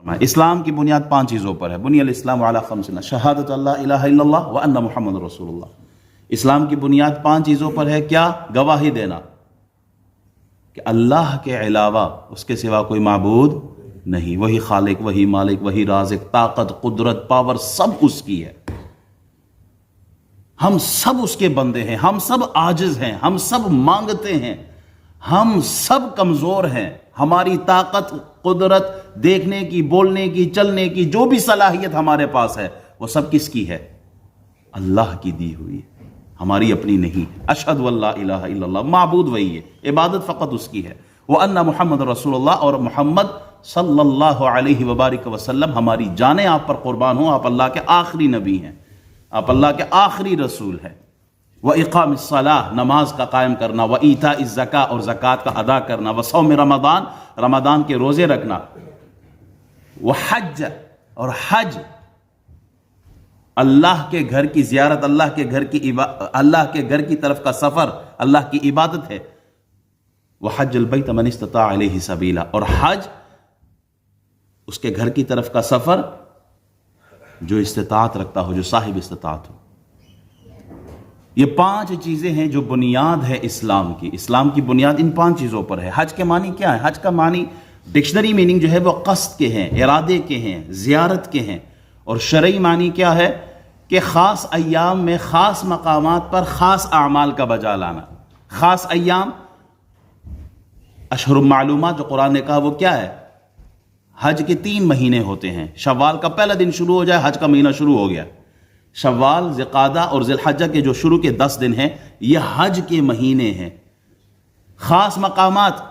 اسلام کی بنیاد 5 چیزوں پر ہے. بنی الاسلام علی خمس، شہادت اللہ الہ الا اللہ وان محمد رسول اللہ. اسلام کی بنیاد 5 چیزوں پر ہے. کیا؟ گواہی دینا کہ اللہ کے علاوہ اس کے سوا کوئی معبود نہیں، وہی خالق، وہی مالک، وہی رازق، طاقت، قدرت، پاور سب اس کی ہے. ہم سب اس کے بندے ہیں، ہم سب عاجز ہیں، ہم سب مانگتے ہیں، ہم سب کمزور ہیں. ہماری طاقت، قدرت، دیکھنے کی، بولنے کی، چلنے کی جو بھی صلاحیت ہمارے پاس ہے وہ سب کس کی ہے؟ اللہ کی دی ہوئی ہے، ہماری اپنی نہیں. اشہد واللہ الہ الا اللہ، معبود وہی ہے، عبادت فقط اس کی ہے. وَأَنَّ محمد رسول اللہ، اور محمد صلی اللہ علیہ وبارک وسلم ہماری جانیں آپ پر قربان ہوں، آپ اللہ کے آخری نبی ہیں، آپ اللہ کے آخری رسول ہیں. وَإِقَامِ الصَّلَاةِ، نماز کا قائم کرنا. وَإِيتَاءِ الزَّكَاةِ، اور زکوٰۃ کا ادا کرنا. وَصَوْمِ رمضان، رمضان کے روزے رکھنا. وَحَجَّ، اور حج، اللہ کے گھر کی زیارت، اللہ کے گھر کی طرف کا سفر اللہ کی عبادت ہے. وَحَجَّ الْبَيْتَ مَنِ اسْتَطَاعَ إِلَيْهِ سَبِيلًا، اور حج اس کے گھر کی طرف کا سفر جو استطاعت رکھتا ہو، جو صاحب استطاعت ہو. یہ 5 چیزیں ہیں جو بنیاد ہے اسلام کی. اسلام کی بنیاد ان 5 چیزوں پر ہے. حج کے معنی کیا ہے؟ حج کا معنی ڈکشنری میننگ جو ہے وہ قصد کے ہیں، ارادے کے ہیں، زیارت کے ہیں. اور شرعی معنی کیا ہے؟ کہ خاص ایام میں خاص مقامات پر خاص اعمال کا بجا لانا. خاص ایام، اشہر معلومات جو قرآن نے کہا وہ کیا ہے؟ حج کے 3 مہینے ہوتے ہیں. شوال کا پہلا دن شروع ہو جائے حج کا مہینہ شروع ہو گیا. شوال، ذوالقعدہ اور ذی الحجہ کے جو شروع کے 10 دن ہیں یہ حج کے مہینے ہیں. خاص مقامات،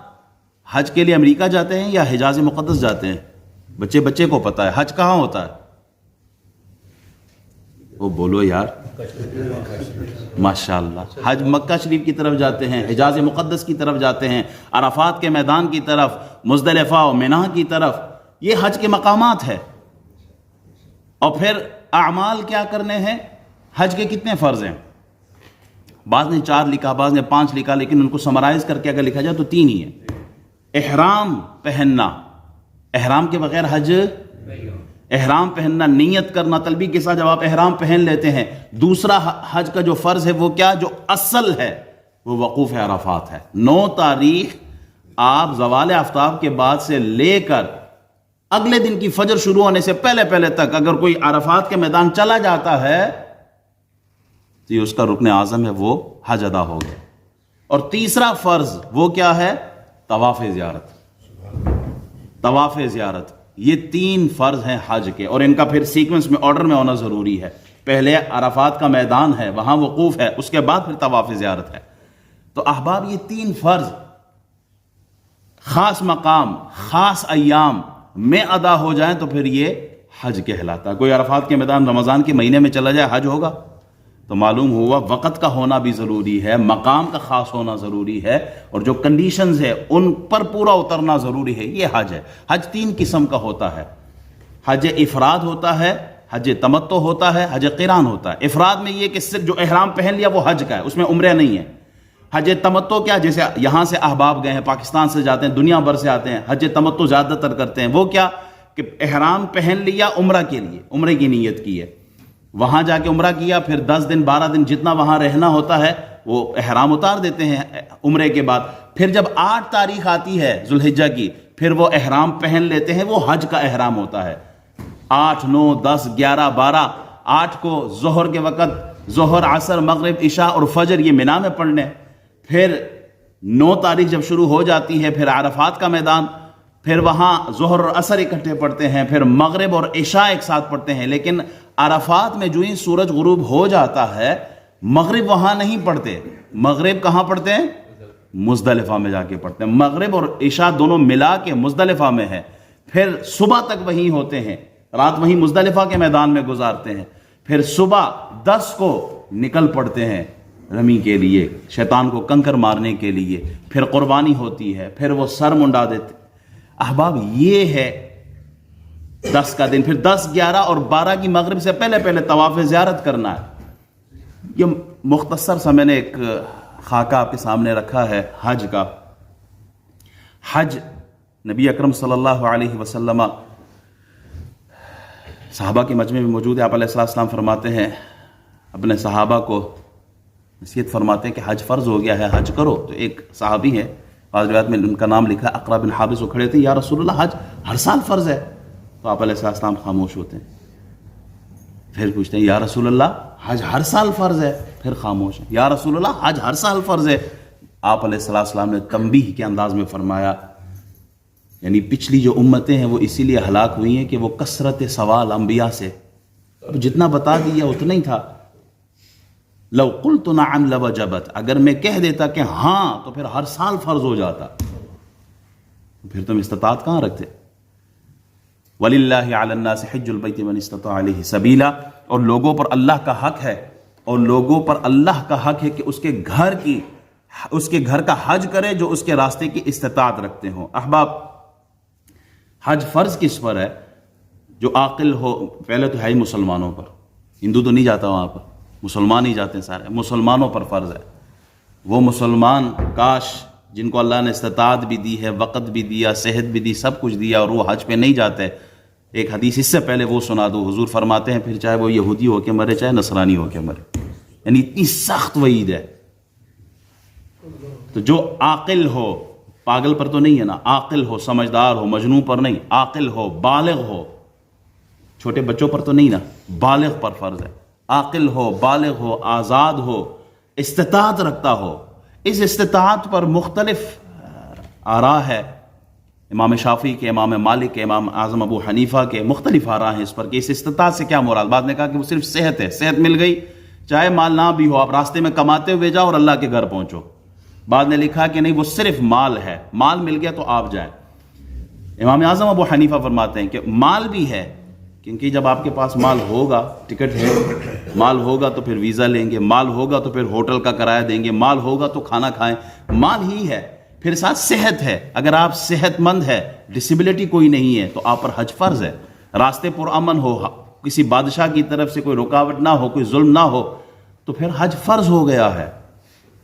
حج کے لیے امریکہ جاتے ہیں یا حجاز مقدس جاتے ہیں؟ بچے کو پتا ہے. حج کہاں ہوتا ہے؟ وہ بولو یار، ماشاءاللہ. حج مکہ شریف کی طرف جاتے ہیں، حجاز مقدس کی طرف جاتے ہیں، عرفات کے میدان کی طرف، مزدلفہ و منی کی طرف. یہ حج کے مقامات ہے. اور پھر اعمال کیا کرنے ہیں؟ حج کے کتنے فرض ہیں؟ بعض نے 4 لکھا، بعض نے 5 لکھا، لیکن ان کو سمرائز کر کے اگر لکھا جائے تو 3 ہی ہے. احرام پہننا، احرام کے بغیر حج، احرام پہننا، نیت کرنا تلبیہ کے ساتھ جب آپ احرام پہن لیتے ہیں. دوسرا حج کا جو فرض ہے وہ کیا؟ جو اصل ہے وہ وقوف عرفات ہے. 9 تاریخ آپ زوال آفتاب کے بعد سے لے کر اگلے دن کی فجر شروع ہونے سے پہلے تک اگر کوئی عرفات کے میدان چلا جاتا ہے تو یہ اس کا رکن اعظم ہے، وہ حج ادا ہو گیا. اور تیسرا فرض وہ کیا ہے؟ طواف زیارت. طواف زیارت، یہ 3 فرض ہیں حج کے، اور ان کا پھر سیکوینس میں، آرڈر میں ہونا ضروری ہے. پہلے عرفات کا میدان ہے، وہاں وقوف ہے، اس کے بعد پھر طواف زیارت ہے. تو احباب یہ 3 فرض خاص مقام، خاص ایام میں ادا ہو جائیں تو پھر یہ حج کہلاتا ہے. کوئی عرفات کے میدان رمضان کے مہینے میں چلا جائے حج ہوگا؟ تو معلوم ہوا وقت کا ہونا بھی ضروری ہے، مقام کا خاص ہونا ضروری ہے، اور جو کنڈیشنز ہے ان پر پورا اترنا ضروری ہے. یہ حج ہے. حج 3 قسم کا ہوتا ہے. حج افراد ہوتا ہے، حج تمتع ہوتا ہے، حج قران ہوتا ہے. افراد میں یہ کہ صرف جو احرام پہن لیا وہ حج کا ہے، اس میں عمرہ نہیں ہے. حج تمتع کیا؟ جیسے یہاں سے احباب گئے ہیں، پاکستان سے جاتے ہیں، دنیا بھر سے آتے ہیں، حج تمتع زیادہ تر کرتے ہیں. وہ کیا کہ احرام پہن لیا عمرہ کے لیے، عمرے کی نیت کی ہے، وہاں جا کے عمرہ کیا، پھر 10 دن 12 دن جتنا وہاں رہنا ہوتا ہے وہ احرام اتار دیتے ہیں عمرے کے بعد. پھر جب 8 تاریخ آتی ہے ذو الحجہ کی، پھر وہ احرام پہن لیتے ہیں، وہ حج کا احرام ہوتا ہے. 8 9 10 11 12، 8 کو ظہر کے وقت ظہر، عصر، مغرب، عشاء اور فجر یہ منی میں پڑھنے. پھر 9 تاریخ جب شروع ہو جاتی ہے پھر عرفات کا میدان، پھر وہاں ظہر اور عصر اکٹھے پڑھتے ہیں، پھر مغرب اور عشاء ایک ساتھ پڑھتے ہیں. لیکن عرفات میں جو ہی سورج غروب ہو جاتا ہے مغرب وہاں نہیں پڑھتے. مغرب کہاں پڑھتے ہیں؟ مزدلفہ میں جا کے پڑھتے ہیں. مغرب اور عشاء دونوں ملا کے مزدلفہ میں ہے. پھر صبح تک وہیں ہوتے ہیں، رات وہیں مزدلفہ کے میدان میں گزارتے ہیں. پھر صبح 10 کو نکل پڑتے ہیں رمی کے لیے، شیطان کو کنکر مارنے کے لیے. پھر قربانی ہوتی ہے، پھر وہ سر منڈا دیتے. احباب یہ ہے 10 کا دن. پھر 10 11 اور 12 کی مغرب سے پہلے طواف زیارت کرنا ہے. یہ مختصر سا میں نے ایک خاکہ آپ کے سامنے رکھا ہے حج کا. حج نبی اکرم صلی اللہ علیہ وسلم صحابہ کے مجمع میں موجود ہے. آپ علیہ السلام فرماتے ہیں اپنے صحابہ کو نصیحت فرماتے ہیں کہ حج فرض ہو گیا ہے, حج کرو. تو ایک صحابی ہے, بعض روایت میں ان کا نام لکھا ہے, اقرا بن حابس, وہ کھڑے تھے, یا رسول اللہ حج ہر سال فرض ہے. تو آپ علیہ السلام خاموش ہوتے ہیں. پھر پوچھتے ہیں یا رسول اللہ حج ہر سال فرض ہے. پھر خاموش ہیں. یا رسول اللہ حج ہر سال فرض ہے. آپ علیہ السلام نے تنبیہ کے انداز میں فرمایا, یعنی پچھلی جو امتیں ہیں وہ اسی لیے ہلاک ہوئی ہیں کہ وہ کثرت سوال انبیاء سے, اب جتنا بتا دیا اتنا ہی تھا. لو قلت نعم لوجبت, اگر میں کہہ دیتا کہ ہاں تو پھر ہر سال فرض ہو جاتا, پھر تم استطاعت کہاں رکھتے. وَلِلَّهِ عَلَى النَّاسِ حِجُّ الْبَيْتِ مَنِ اسْتَطَاعَ إِلَيْهِ سَبِيلًا, اور لوگوں پر اللہ کا حق ہے, اور لوگوں پر اللہ کا حق ہے کہ اس کے گھر کا حج کرے جو اس کے راستے کی استطاعت رکھتے ہوں. احباب, حج فرض کس پر ہے؟ جو عاقل ہو. پہلے تو ہے ہی مسلمانوں پر, ہندو تو نہیں جاتا وہاں پر, مسلمان ہی جاتے ہیں سارے. مسلمانوں پر فرض ہے. وہ مسلمان کاش جن کو اللہ نے استطاعت بھی دی ہے, وقت بھی دیا, صحت بھی دی, سب کچھ دیا, اور وہ حج پہ نہیں جاتے. ایک حدیث اس سے پہلے وہ سنا دو. حضور فرماتے ہیں پھر چاہے وہ یہودی ہو کے مرے چاہے نصرانی ہو کے مرے, یعنی اتنی سخت وعید ہے. تو جو عاقل ہو, پاگل پر تو نہیں ہے نا, عاقل ہو, سمجھدار ہو, مجنون پر نہیں, عاقل ہو, بالغ ہو, چھوٹے بچوں پر تو نہیں نا, بالغ پر فرض ہے. عاقل ہو, بالغ ہو, آزاد ہو, استطاعت رکھتا ہو. اس استطاعت پر مختلف آراء ہے. امام شافعی کے, امام مالک کے, امام اعظم ابو حنیفہ کے مختلف آراء ہیں اس پر کہ اس استطاعت سے کیا مراد. بعد نے کہا کہ وہ صرف صحت ہے, صحت مل گئی چاہے مال نہ بھی ہو, آپ راستے میں کماتے ہوئے جاؤ اور اللہ کے گھر پہنچو. بعد نے لکھا کہ نہیں, وہ صرف مال ہے, مال مل گیا تو آپ جائیں. امام اعظم ابو حنیفہ فرماتے ہیں کہ مال بھی ہے, کیونکہ جب آپ کے پاس مال ہوگا, ٹکٹ ہے, مال ہوگا تو پھر ویزا لیں گے, مال ہوگا تو پھر ہوٹل کا کرایہ دیں گے, مال ہوگا تو کھانا کھائیں, مال ہی ہے. پھر ساتھ صحت ہے, اگر آپ صحت مند ہے, ڈسیبلٹی کوئی نہیں ہے, تو آپ پر حج فرض ہے. راستے پر امن ہو, کسی بادشاہ کی طرف سے کوئی رکاوٹ نہ ہو, کوئی ظلم نہ ہو, تو پھر حج فرض ہو گیا ہے.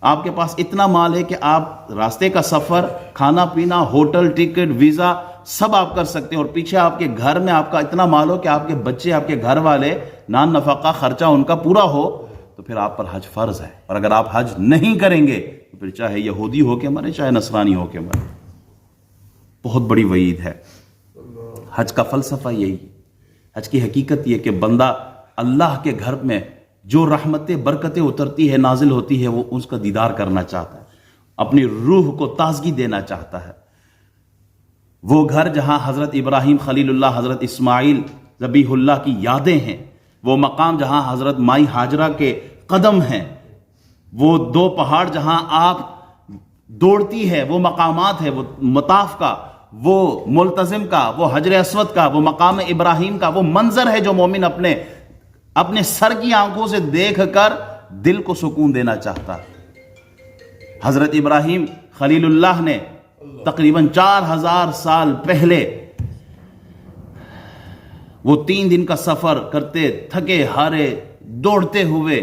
آپ کے پاس اتنا مال ہے کہ آپ راستے کا سفر, کھانا پینا, ہوٹل, ٹکٹ, ویزا سب آپ کر سکتے ہیں, اور پیچھے آپ کے گھر میں آپ کا اتنا مال ہو کہ آپ کے بچے, آپ کے گھر والے, نان نفقہ خرچہ ان کا پورا ہو, تو پھر آپ پر حج فرض ہے. اور اگر آپ حج نہیں کریں گے تو پھر چاہے یہودی ہو کے مرے چاہے نصرانی ہو کے مرے. بہت بڑی وعید ہے. حج کا فلسفہ یہی, حج کی حقیقت یہ کہ بندہ اللہ کے گھر میں جو رحمتیں برکتیں اترتی ہے, نازل ہوتی ہے, وہ اس کا دیدار کرنا چاہتا ہے, اپنی روح کو تازگی دینا چاہتا ہے. وہ گھر جہاں حضرت ابراہیم خلیل اللہ, حضرت اسماعیل ذبیح اللہ کی یادیں ہیں, وہ مقام جہاں حضرت مائی ہاجرہ کے قدم ہیں, وہ دو پہاڑ جہاں آپ دوڑتی ہے, وہ مقامات ہے, وہ مطاف کا, وہ ملتزم کا, وہ حجر اسود کا, وہ مقام ابراہیم کا, وہ منظر ہے جو مومن اپنے سر کی آنکھوں سے دیکھ کر دل کو سکون دینا چاہتا ہے. حضرت ابراہیم خلیل اللہ نے تقریباً 4000 سال پہلے وہ 3 دن کا سفر کرتے, تھکے ہارے, دوڑتے ہوئے,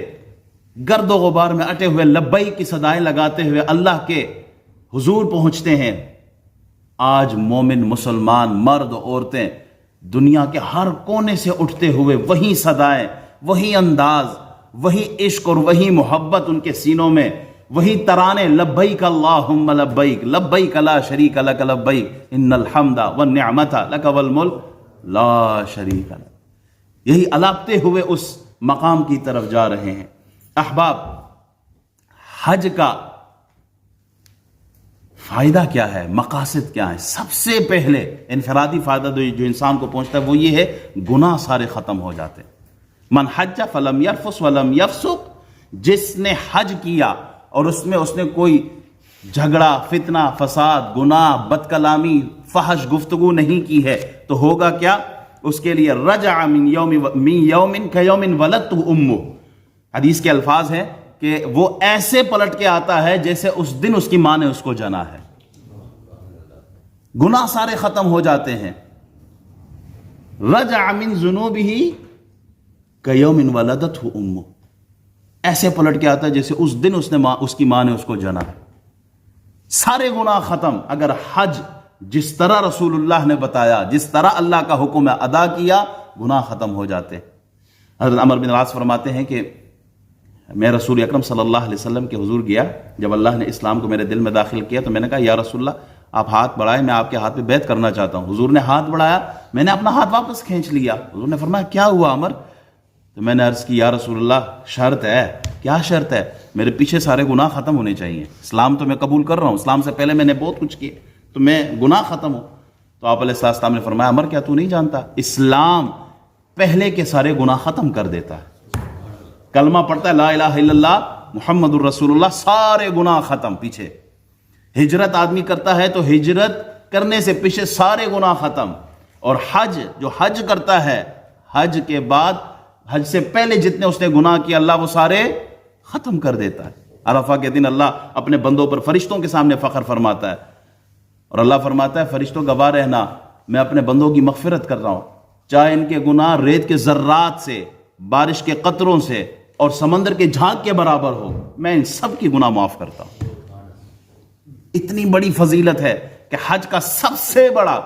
گرد و غبار میں اٹے ہوئے, لبیک کی صدائیں لگاتے ہوئے اللہ کے حضور پہنچتے ہیں. آج مومن مسلمان مرد عورتیں دنیا کے ہر کونے سے اٹھتے ہوئے وہی صدائیں, وہی انداز, وہی عشق اور وہی محبت ان کے سینوں میں, وہی ترانے, لبیک اللہم لبیک, لبیک لا شریک لک لبیک, ان الحمد والنعمت لک والملک لا شریک لک. یہی الاپتے ہوئے اس مقام کی طرف جا رہے ہیں. احباب, حج کا فائدہ کیا ہے, مقاصد کیا ہے؟ سب سے پہلے انفرادی فائدہ جو انسان کو پہنچتا ہے وہ یہ ہے, گناہ سارے ختم ہو جاتے ہیں. من حج فلم یرفث ولم یفسق, جس نے حج کیا اور اس نے کوئی جھگڑا, فتنہ, فساد, گناہ, بد کلامی, فحش گفتگو نہیں کی ہے, تو ہوگا کیا اس کے لیے؟ رجع من یوم کیوم ولدتہ امہ. حدیث کے الفاظ ہیں کہ وہ ایسے پلٹ کے آتا ہے جیسے اس دن اس کی ماں نے اس کو جنا ہے. گناہ سارے ختم ہو جاتے ہیں. رجع من ذنوبہ کیوم ولدتہ امہ, ایسے پلٹ کے آتا ہے جیسے اس دن اس کی ماں نے اس کو جنا. سارے گناہ ختم. اگر حج جس طرح رسول اللہ نے بتایا, جس طرح اللہ کا حکم ہے ادا کیا, گناہ ختم ہو جاتے ہیں۔ حضرت عمر بن العاص فرماتے ہیں کہ میں رسول اکرم صلی اللہ علیہ وسلم کے حضور گیا، جب اللہ نے اسلام کو میرے دل میں داخل کیا تو میں نے کہا یا رسول اللہ آپ ہاتھ بڑھائیں، میں آپ کے ہاتھ پہ بیعت کرنا چاہتا ہوں۔ حضور نے ہاتھ بڑھایا، میں نے اپنا ہاتھ واپس کھینچ لیا۔ حضور نے فرمایا کیا ہوا عمر؟ تو میں نے عرض کی یا رسول اللہ شرط ہے۔ کیا شرط ہے؟ میرے پیچھے سارے گناہ ختم ہونے چاہیے، اسلام تو میں قبول کر رہا ہوں، اسلام سے پہلے میں نے بہت کچھ کیا، تو میں گناہ ختم ہو۔ تو آپ علیہ السلام نے فرمایا عمر کیا تو نہیں جانتا اسلام پہلے کے سارے گناہ ختم کر دیتا ہے۔ کلمہ پڑھتا ہے لا الہ الا اللہ محمد الرسول اللہ، سارے گناہ ختم پیچھے۔ ہجرت آدمی کرتا ہے تو ہجرت کرنے سے پیچھے سارے گناہ ختم۔ اور حج، جو حج کرتا ہے حج کے بعد، حج سے پہلے جتنے اس نے گناہ کیا اللہ وہ سارے ختم کر دیتا ہے۔ عرفہ کے دن اللہ اپنے بندوں پر فرشتوں کے سامنے فخر فرماتا ہے، اور اللہ فرماتا ہے فرشتوں گواہ رہنا میں اپنے بندوں کی مغفرت کر رہا ہوں، چاہے ان کے گناہ ریت کے ذرات سے، بارش کے قطروں سے اور سمندر کے جھاگ کے برابر ہو، میں ان سب کی گناہ معاف کرتا ہوں۔ اتنی بڑی فضیلت ہے کہ حج کا سب سے بڑا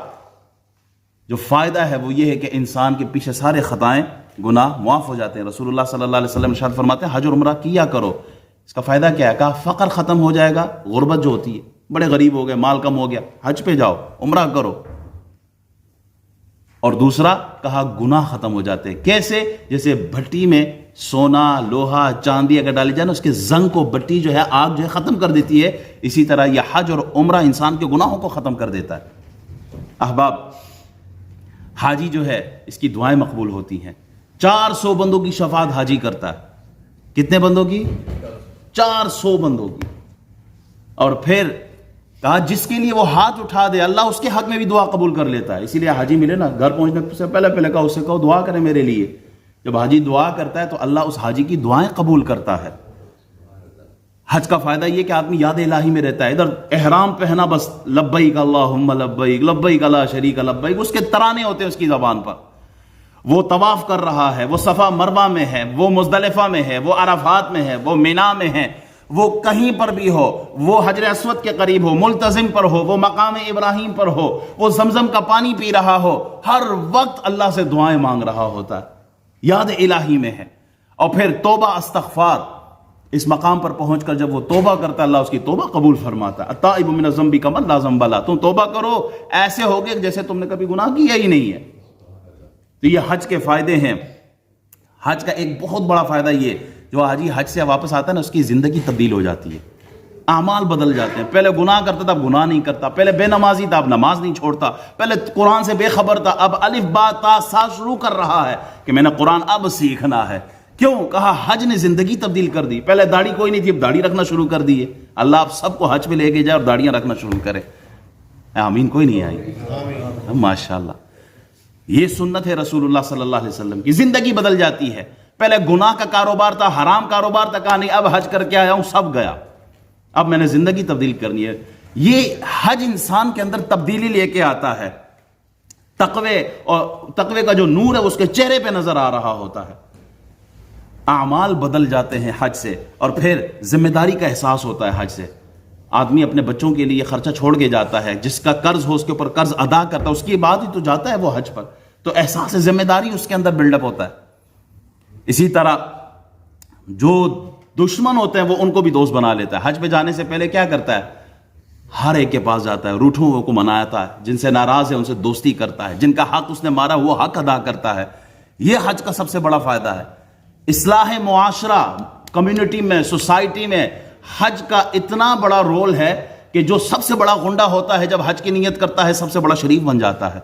جو فائدہ ہے وہ یہ ہے کہ انسان کے پیچھے سارے خطائیں گناہ معاف ہو جاتے ہیں۔ رسول اللہ صلی اللہ علیہ وسلم ارشاد فرماتے ہیں حج اور عمرہ کیا کرو، اس کا فائدہ کیا ہے؟ کہا فقر ختم ہو جائے گا، غربت جو ہوتی ہے، بڑے غریب ہو گئے، مال کم ہو گیا، حج پہ جاؤ، عمرہ کرو۔ اور دوسرا کہا گناہ ختم ہو جاتے ہیں۔ کیسے؟ جیسے بھٹی میں سونا، لوہا، چاندی اگر ڈالی جائے نا، اس کے زنگ کو بٹی جو ہے، آگ جو ہے ختم کر دیتی ہے، اسی طرح یہ حج اور عمرہ انسان کے گناہوں کو ختم کر دیتا ہے۔ احباب، حاجی جو ہے اس کی دعائیں مقبول ہوتی ہیں۔ 400 بندوں کی شفاعت حاجی کرتا ہے۔ کتنے بندوں کی؟ 400 بندوں کی۔ اور پھر کہا جس کے لیے وہ ہاتھ اٹھا دے اللہ اس کے حق میں بھی دعا قبول کر لیتا ہے۔ اسی لیے حاجی ملے نا، گھر پہنچنے سے پہلے کہا اس سے کہو دعا کرے میرے لیے۔ جب حاجی دعا کرتا ہے تو اللہ اس حاجی کی دعائیں قبول کرتا ہے۔ حج کا فائدہ یہ کہ آدمی یاد الہی میں رہتا ہے، ادھر احرام پہنا بس لبیک اللہم لبیک لبیک لا شریک لبیک، اس کے ترانے ہوتے ہیں اس کی زبان پر۔ وہ طواف کر رہا ہے، وہ صفا مروہ میں ہے، وہ مزدلفہ میں ہے، وہ عرفات میں ہے، وہ مینا میں ہے، وہ کہیں پر بھی ہو، وہ حجر اسود کے قریب ہو، ملتزم پر ہو، وہ مقام ابراہیم پر ہو، وہ زمزم کا پانی پی رہا ہو، ہر وقت اللہ سے دعائیں مانگ رہا ہوتا ہے، یاد الہی میں ہے۔ اور پھر توبہ استغفار، اس مقام پر پہنچ کر جب وہ توبہ کرتا ہے اللہ اس کی توبہ قبول فرماتا ہے۔ التائب من الذنب کمن لا ذنب لہ، تم توبہ کرو ایسے ہوگے جیسے تم نے کبھی گناہ کیا ہی نہیں ہے۔ تو یہ حج کے فائدے ہیں۔ حج کا ایک بہت بڑا فائدہ یہ، جو حاجی حج سے واپس آتا ہے نا، اس کی زندگی تبدیل ہو جاتی ہے، اعمال بدل جاتے ہیں۔ پہلے گناہ کرتا تھا اب گناہ نہیں کرتا، پہلے بے نمازی تھا اب نماز نہیں چھوڑتا، پہلے قرآن سے بے خبر تھا اب الف با تا سا شروع کر رہا ہے کہ میں نے قرآن اب سیکھنا ہے۔ کیوں؟ کہا حج نے زندگی تبدیل کر دی۔ پہلے داڑھی کوئی نہیں تھی، اب داڑھی رکھنا شروع کر دی ہے۔ اللہ آپ سب کو حج پہ لے کے جائے اور داڑیاں رکھنا شروع کرے۔ آمین کوئی نہیں آئی؟ ماشاءاللہ، یہ سنت ہے رسول اللہ صلی اللہ علیہ وسلم کی، زندگی بدل جاتی ہے۔ پہلے گناہ کا کاروبار تھا، حرام کاروبار تھا، کہا نہیں اب حج کر کے آیا ہوں سب گیا، اب میں نے زندگی تبدیل کرنی ہے۔ یہ حج انسان کے اندر تبدیلی لے کے آتا ہے، تقوی، اور تقوی کا جو نور ہے اس کے چہرے پہ نظر آ رہا ہوتا ہے، اعمال بدل جاتے ہیں حج سے۔ اور پھر ذمہ داری کا احساس ہوتا ہے حج سے، آدمی اپنے بچوں کے لیے خرچہ چھوڑ کے جاتا ہے، جس کا قرض ہو اس کے اوپر قرض ادا کرتا ہے، اس کے بعد ہی تو جاتا ہے وہ حج پر، تو احساس ذمہ داری اس کے اندر بلڈ اپ ہوتا ہے۔ اسی طرح جو دشمن ہوتے ہیں وہ ان کو بھی دوست بنا لیتا ہے۔ حج پہ جانے سے پہلے کیا کرتا ہے؟ ہر ایک کے پاس جاتا ہے، روٹھوں کو مناتا ہے، جن سے ناراض ہے ان سے دوستی کرتا ہے، جن کا حق اس نے مارا وہ حق ادا کرتا ہے۔ یہ حج کا سب سے بڑا فائدہ ہے۔ اصلاح معاشرہ، کمیونٹی میں، سوسائٹی میں حج کا اتنا بڑا رول ہے کہ جو سب سے بڑا غنڈہ ہوتا ہے جب حج کی نیت کرتا ہے سب سے بڑا شریف بن جاتا ہے۔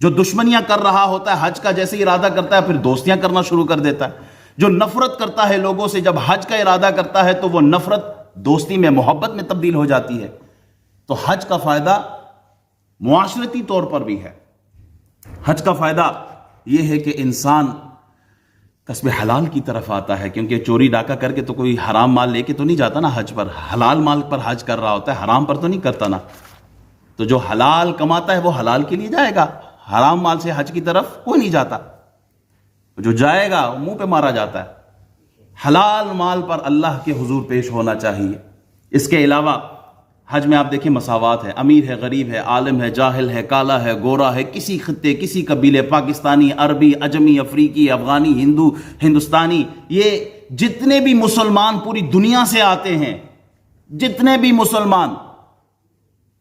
جو دشمنیاں کر رہا ہوتا ہے حج کا جیسے ارادہ کرتا ہے پھر دوستیاں کرنا شروع کر دیتا ہے۔ جو نفرت کرتا ہے لوگوں سے جب حج کا ارادہ کرتا ہے تو وہ نفرت دوستی میں، محبت میں تبدیل ہو جاتی ہے۔ تو حج کا فائدہ معاشرتی طور پر بھی ہے۔ حج کا فائدہ یہ ہے کہ انسان کسب حلال کی طرف آتا ہے، کیونکہ چوری ڈاکہ کر کے تو کوئی حرام مال لے کے تو نہیں جاتا نا حج پر، حلال مال پر حج کر رہا ہوتا ہے، حرام پر تو نہیں کرتا نا۔ تو جو حلال کماتا ہے وہ حلال کے لیے جائے گا، حرام مال سے حج کی طرف کوئی نہیں جاتا، جو جائے گا وہ منہ پہ مارا جاتا ہے۔ حلال مال پر اللہ کے حضور پیش ہونا چاہیے۔ اس کے علاوہ حج میں آپ دیکھیں مساوات ہے، امیر ہے، غریب ہے، عالم ہے، جاہل ہے، کالا ہے، گورا ہے، کسی خطے، کسی قبیلے، پاکستانی، عربی، عجمی، افریقی، افغانی، ہندو، ہندوستانی، یہ جتنے بھی مسلمان پوری دنیا سے آتے ہیں، جتنے بھی مسلمان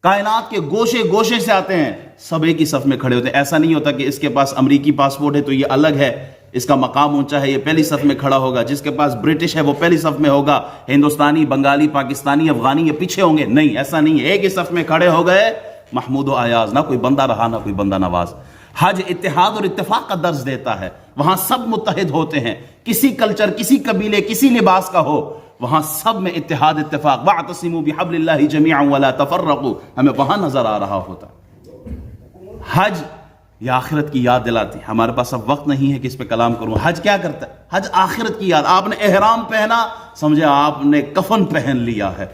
کائنات کے گوشے گوشے سے آتے ہیں، سب ایک ہی صف میں کھڑے ہوتے ہیں۔ ایسا نہیں ہوتا کہ اس کے پاس امریکی پاسپورٹ ہے تو یہ الگ ہے، اس کا مقام اونچا ہے، یہ پہلی صف میں کھڑا ہوگا، جس کے پاس برٹش ہے وہ پہلی صف میں ہوگا، ہندوستانی، بنگالی، پاکستانی، افغانی یہ پیچھے ہوں گے۔ نہیں، ایسا نہیں ہے، ایک ہی صف میں کھڑے ہو گئے، محمود و ایاز، نہ کوئی بندہ رہا نہ کوئی بندہ نواز۔ حج اتحاد اور اتفاق کا درس دیتا ہے، وہاں سب متحد ہوتے ہیں، کسی کلچر، کسی قبیلے، کسی لباس کا ہو، وہاں سب میں اتحاد اتفاق۔ وَاعْتَصِمُوا بِحَبْلِ اللَّهِ جَمِيعًا وَلَا تَفَرَّقُوا، ہمیں وہاں نظر آ رہا ہوتا۔ حج یہ آخرت کی یاد دلاتی ہے۔ ہمارے پاس اب وقت نہیں ہے کہ اس پہ کلام کروں۔ حج کیا کرتا ہے؟ حج آخرت کی یاد۔ آپ نے احرام پہنا، سمجھے آپ نے کفن پہن لیا ہے۔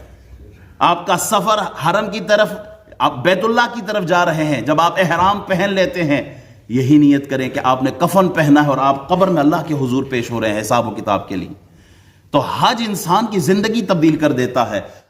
آپ کا سفر حرم کی طرف، آپ بیت اللہ کی طرف جا رہے ہیں، جب آپ احرام پہن لیتے ہیں یہی نیت کریں کہ آپ نے کفن پہنا ہے اور آپ قبر میں اللہ کے حضور پیش ہو رہے ہیں حساب و کتاب کے لیے۔ تو حج انسان کی زندگی تبدیل کر دیتا ہے۔